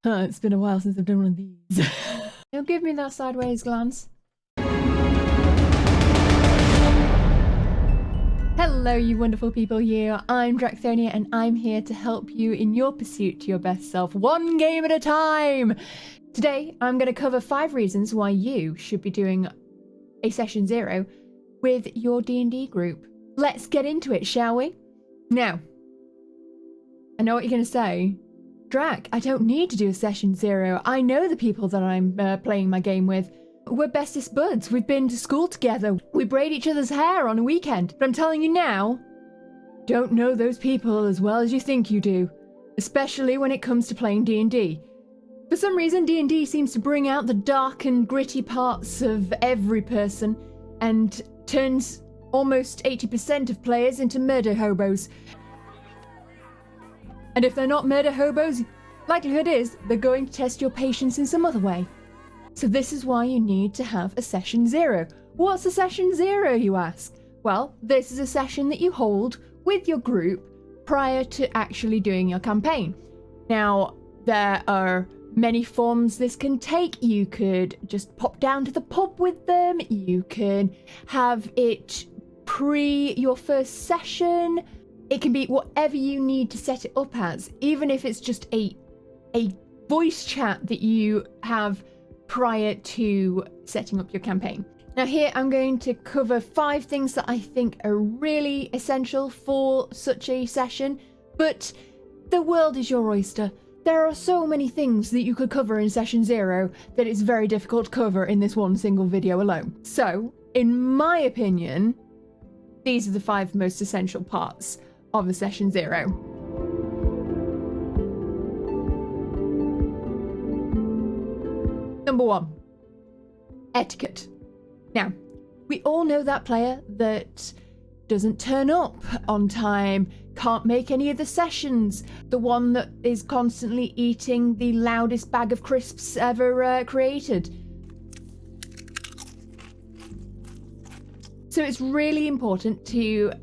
It's been a while since I've done one of these. Don't give me that sideways glance. Hello, you wonderful people here. I'm Dracthonia, and I'm here to help you in your pursuit to your best self, one game at a time. Today, I'm going to cover 5 reasons why you should be doing a session 0 with your D&D group. Let's get into it, shall we? Now, I know what you're going to say. Drac, I don't need to do a session 0. I know the people that I'm playing my game with. We're bestest buds. We've been to school together. We braid each other's hair on a weekend. But I'm telling you now, don't know those people as well as you think you do. Especially when it comes to playing D&D. For some reason, D&D seems to bring out the dark and gritty parts of every person and turns almost 80% of players into murder hobos. And if they're not murder hobos, likelihood is they're going to test your patience in some other way. So this is why you need to have a session 0. What's a session 0, you ask? Well, this is a session that you hold with your group prior to actually doing your campaign. Now, there are many forms this can take. You could just pop down to the pub with them. You can have it pre your first session. It can be whatever you need to set it up as, even if it's just a voice chat that you have prior to setting up your campaign. Now here I'm going to cover 5 things that I think are really essential for such a session, but the world is your oyster. There are so many things that you could cover in session 0 that it's very difficult to cover in this one single video alone. So, in my opinion, these are the 5 most essential parts of a session 0. Number 1, etiquette. Now, we all know that player that doesn't turn up on time, can't make any of the sessions, the one that is constantly eating the loudest bag of crisps ever created. So it's really important to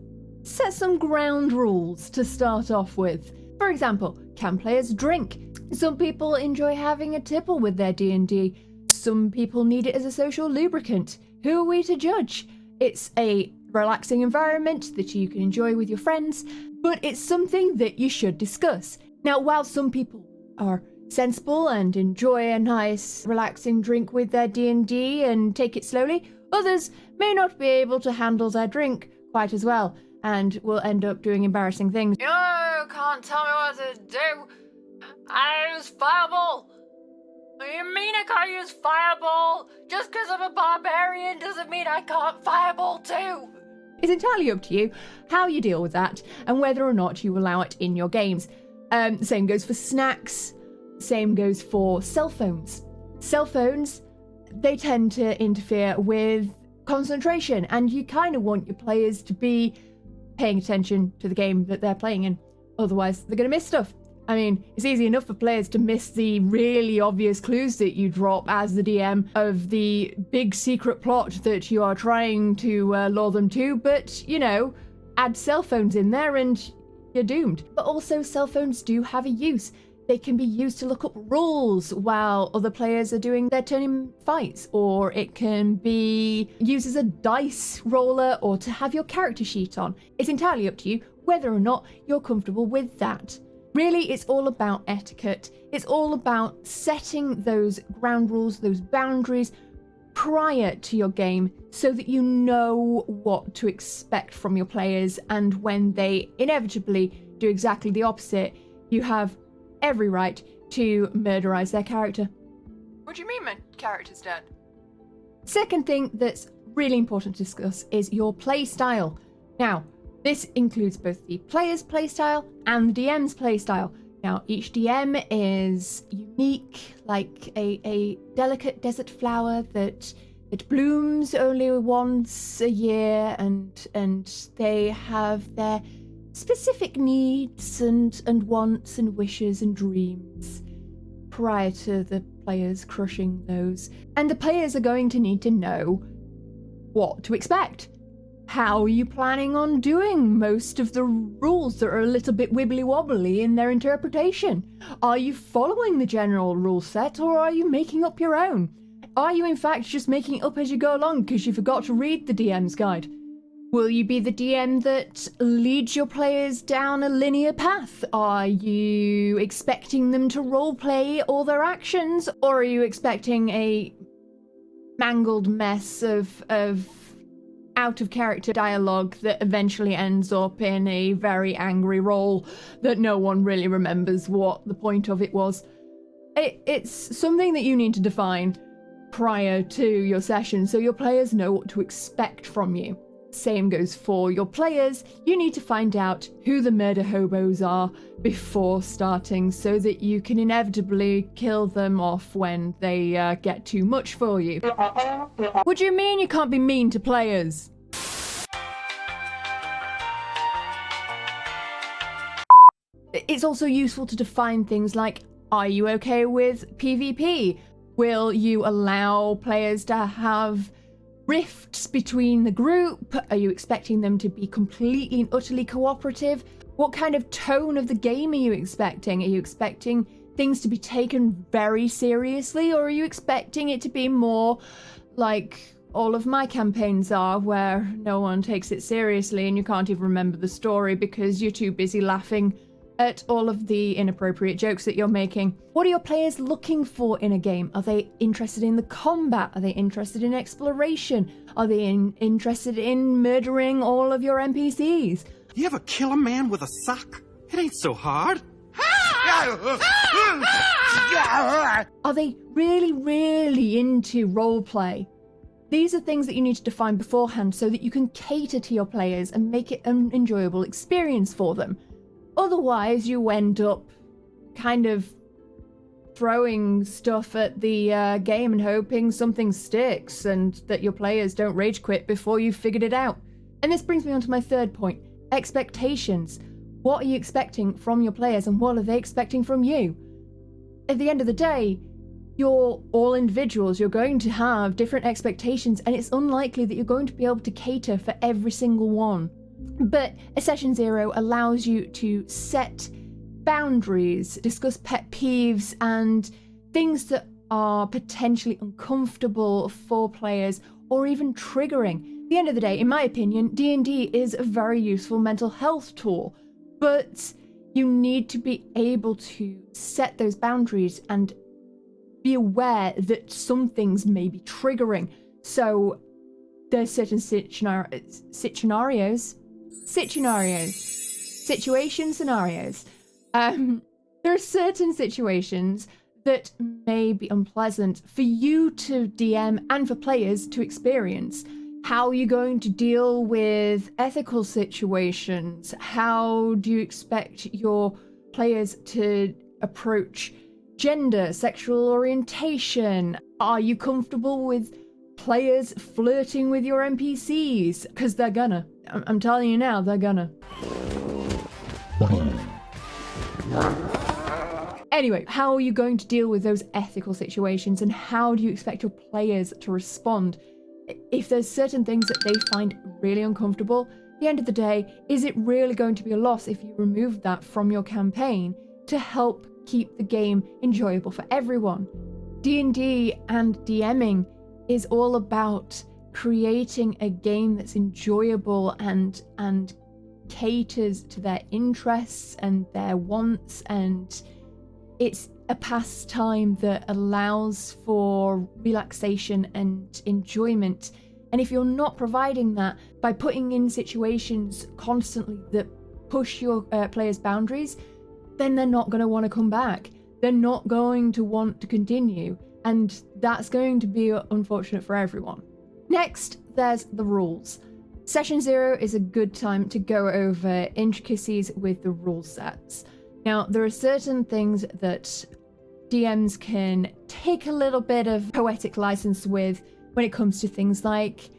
set some ground rules to start off with. For example, can players drink? Some people enjoy having a tipple with their D&D. Some people need it as a social lubricant. Who are we to judge? It's a relaxing environment that you can enjoy with your friends, but it's something that you should discuss. Now, while some people are sensible and enjoy a nice relaxing drink with their D&D and take it slowly, others may not be able to handle their drink quite as well and will end up doing embarrassing things. You can't tell me what to do. I use fireball. What do you mean I can't use fireball? Just because I'm a barbarian doesn't mean I can't fireball too. It's entirely up to you how you deal with that and whether or not you allow it in your games. Same goes for snacks. Same goes for cell phones. Cell phones, they tend to interfere with concentration, and you kind of want your players to be paying attention to the game that they're playing in. Otherwise, they're going to miss stuff. I mean, it's easy enough for players to miss the really obvious clues that you drop as the DM of the big secret plot that you are trying to lure them to, but, you know, add cell phones in there and you're doomed. But also, cell phones do have a use. They can be used to look up rules while other players are doing their turn in fights, or it can be used as a dice roller or to have your character sheet on. It's entirely up to you whether or not you're comfortable with that. Really, it's all about etiquette. It's all about setting those ground rules, those boundaries prior to your game so that you know what to expect from your players, and when they inevitably do exactly the opposite, you have every right to murderize their character. What do you mean my character's dead? Second thing that's really important to discuss is your play style. Now, this includes both the player's playstyle and the DM's playstyle. Now, each DM is unique, like a delicate desert flower that blooms only once a year, and they have their specific needs and wants and wishes and dreams prior to the players crushing those. And the players are going to need to know what to expect. How are you planning on doing most of the rules that are a little bit wibbly wobbly in their interpretation? Are you following the general rule set, or are you making up your own? Are you in fact just making it up as you go along because you forgot to read the DM's guide? Will you be the DM that leads your players down a linear path? Are you expecting them to roleplay all their actions, or are you expecting a mangled mess of out of character dialogue that eventually ends up in a very angry roll that no one really remembers what the point of it was? It's something that you need to define prior to your session so your players know what to expect from you. Same goes for your players. You need to find out who the murder hobos are before starting so that you can inevitably kill them off when they get too much for you. What do you mean you can't be mean to players? It's also useful to define things like, are you okay with PvP? Will you allow players to have rifts between the group? Are you expecting them to be completely and utterly cooperative? What kind of tone of the game are you expecting? Are you expecting things to be taken very seriously, or are you expecting it to be more like all of my campaigns are, where no one takes it seriously and you can't even remember the story because you're too busy laughing at all of the inappropriate jokes that you're making? What are your players looking for in a game? Are they interested in the combat? Are they interested in exploration? Are they interested in murdering all of your NPCs? You ever kill a man with a sock? It ain't so hard. Are they really, really into roleplay? These are things that you need to define beforehand so that you can cater to your players and make it an enjoyable experience for them. Otherwise, you end up kind of throwing stuff at the game and hoping something sticks and that your players don't rage quit before you've figured it out. And this brings me on to my third point, expectations. What are you expecting from your players and what are they expecting from you? At the end of the day, you're all individuals. You're going to have different expectations, and it's unlikely that you're going to be able to cater for every single one. But a session 0 allows you to set boundaries, discuss pet peeves and things that are potentially uncomfortable for players or even triggering. At the end of the day, in my opinion, D&D is a very useful mental health tool, but you need to be able to set those boundaries and be aware that some things may be triggering. So there's certain scenarios. There are certain situations that may be unpleasant for you to DM and for players to experience. How are you going to deal with ethical situations? How do you expect your players to approach gender, sexual orientation? Are you comfortable with players flirting with your NPCs? Because they're gonna. I'm telling you now, they're gonna. Anyway, how are you going to deal with those ethical situations, and how do you expect your players to respond? If there's certain things that they find really uncomfortable, at the end of the day, is it really going to be a loss if you remove that from your campaign to help keep the game enjoyable for everyone? D&D and DMing is all about creating a game that's enjoyable and caters to their interests and their wants, and it's a pastime that allows for relaxation and enjoyment. And if you're not providing that by putting in situations constantly that push your players' boundaries, then they're not going to want to come back. They're not going to want to continue, and that's going to be unfortunate for everyone. Next, there's the rules. Session 0 is a good time to go over intricacies with the rule sets. Now, there are certain things that DMs can take a little bit of poetic license with when it comes to things like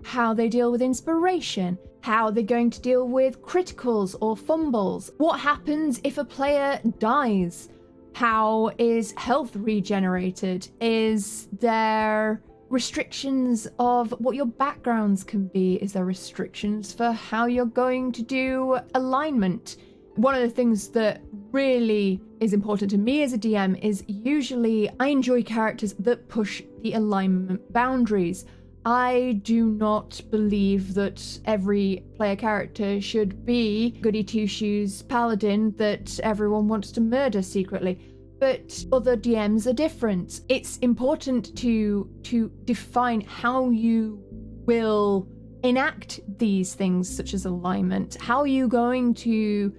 how they deal with inspiration, how they're going to deal with criticals or fumbles, what happens if a player dies, how is health regenerated, is there restrictions of what your backgrounds can be? Is there restrictions for how you're going to do alignment? One of the things that really is important to me as a DM is usually I enjoy characters that push the alignment boundaries. I do not believe that every player character should be goody two-shoes paladin that everyone wants to murder secretly. But other DMs are different. It's important to define how you will enact these things, such as alignment. How are you going to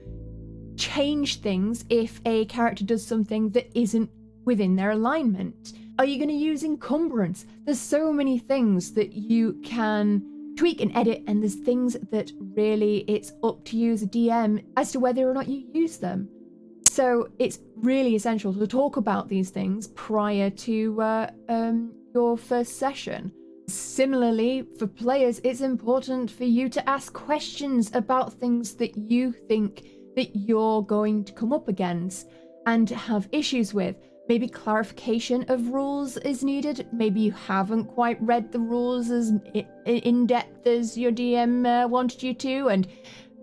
change things if a character does something that isn't within their alignment? Are you going to use encumbrance? There's so many things that you can tweak and edit, and there's things that really it's up to you as a DM as to whether or not you use them. So it's really essential to talk about these things prior to your first session. Similarly, for players, it's important for you to ask questions about things that you think that you're going to come up against and have issues with. Maybe clarification of rules is needed. Maybe you haven't quite read the rules as in depth as your DM wanted you to, and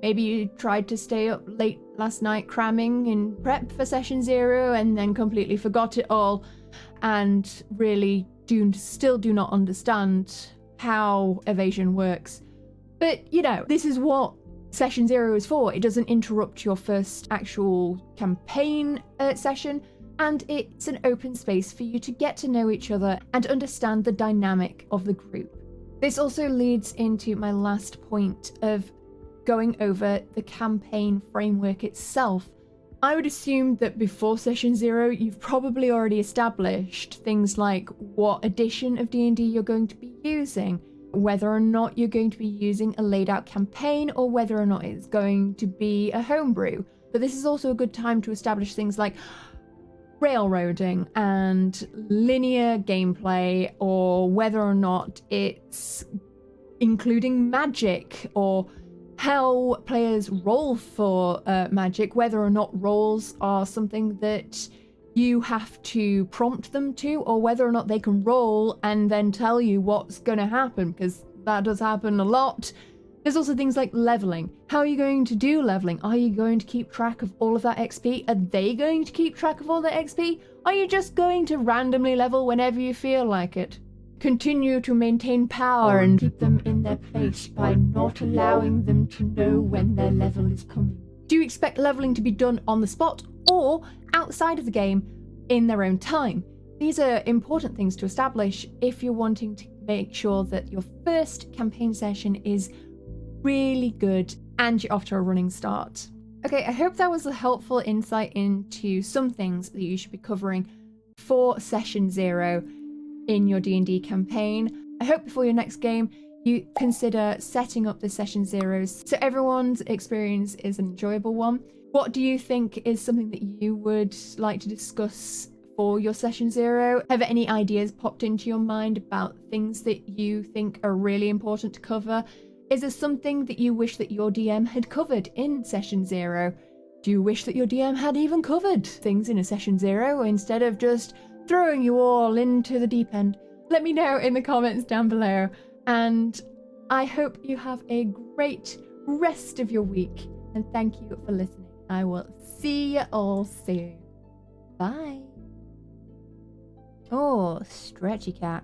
maybe you tried to stay up late last night cramming in prep for session 0 and then completely forgot it all and really still do not understand how evasion works. But, you know, this is what session 0 is for. It doesn't interrupt your first actual campaign session, and it's an open space for you to get to know each other and understand the dynamic of the group. This also leads into my last point of going over the campaign framework itself. I would assume that before session 0, you've probably already established things like what edition of D&D you're going to be using, whether or not you're going to be using a laid out campaign or whether or not it's going to be a homebrew. But this is also a good time to establish things like railroading and linear gameplay, or whether or not it's including magic, or how players roll for magic, whether or not rolls are something that you have to prompt them to, or whether or not they can roll and then tell you what's going to happen, because that does happen a lot. There's also things like leveling. How are you going to do leveling? Are you going to keep track of all of that XP? Are they going to keep track of all that XP? Are you just going to randomly level whenever you feel like it? Continue to maintain power and keep them in their place by not allowing them to know when their level is coming. Do you expect leveling to be done on the spot or outside of the game in their own time? These are important things to establish if you're wanting to make sure that your first campaign session is really good and you're off to a running start. Okay, I hope that was a helpful insight into some things that you should be covering for session 0 in your D&D campaign. I hope before your next game you consider setting up the session 0s so everyone's experience is an enjoyable one. What do you think is something that you would like to discuss for your session 0? Have any ideas popped into your mind about things that you think are really important to cover? Is there something that you wish that your DM had covered in session 0? Do you wish that your DM had even covered things in a session 0 instead of just throwing you all into the deep end? Let me know in the comments down below, and I hope you have a great rest of your week, and thank you for listening. I will see you all soon. Bye. Oh, stretchy cat.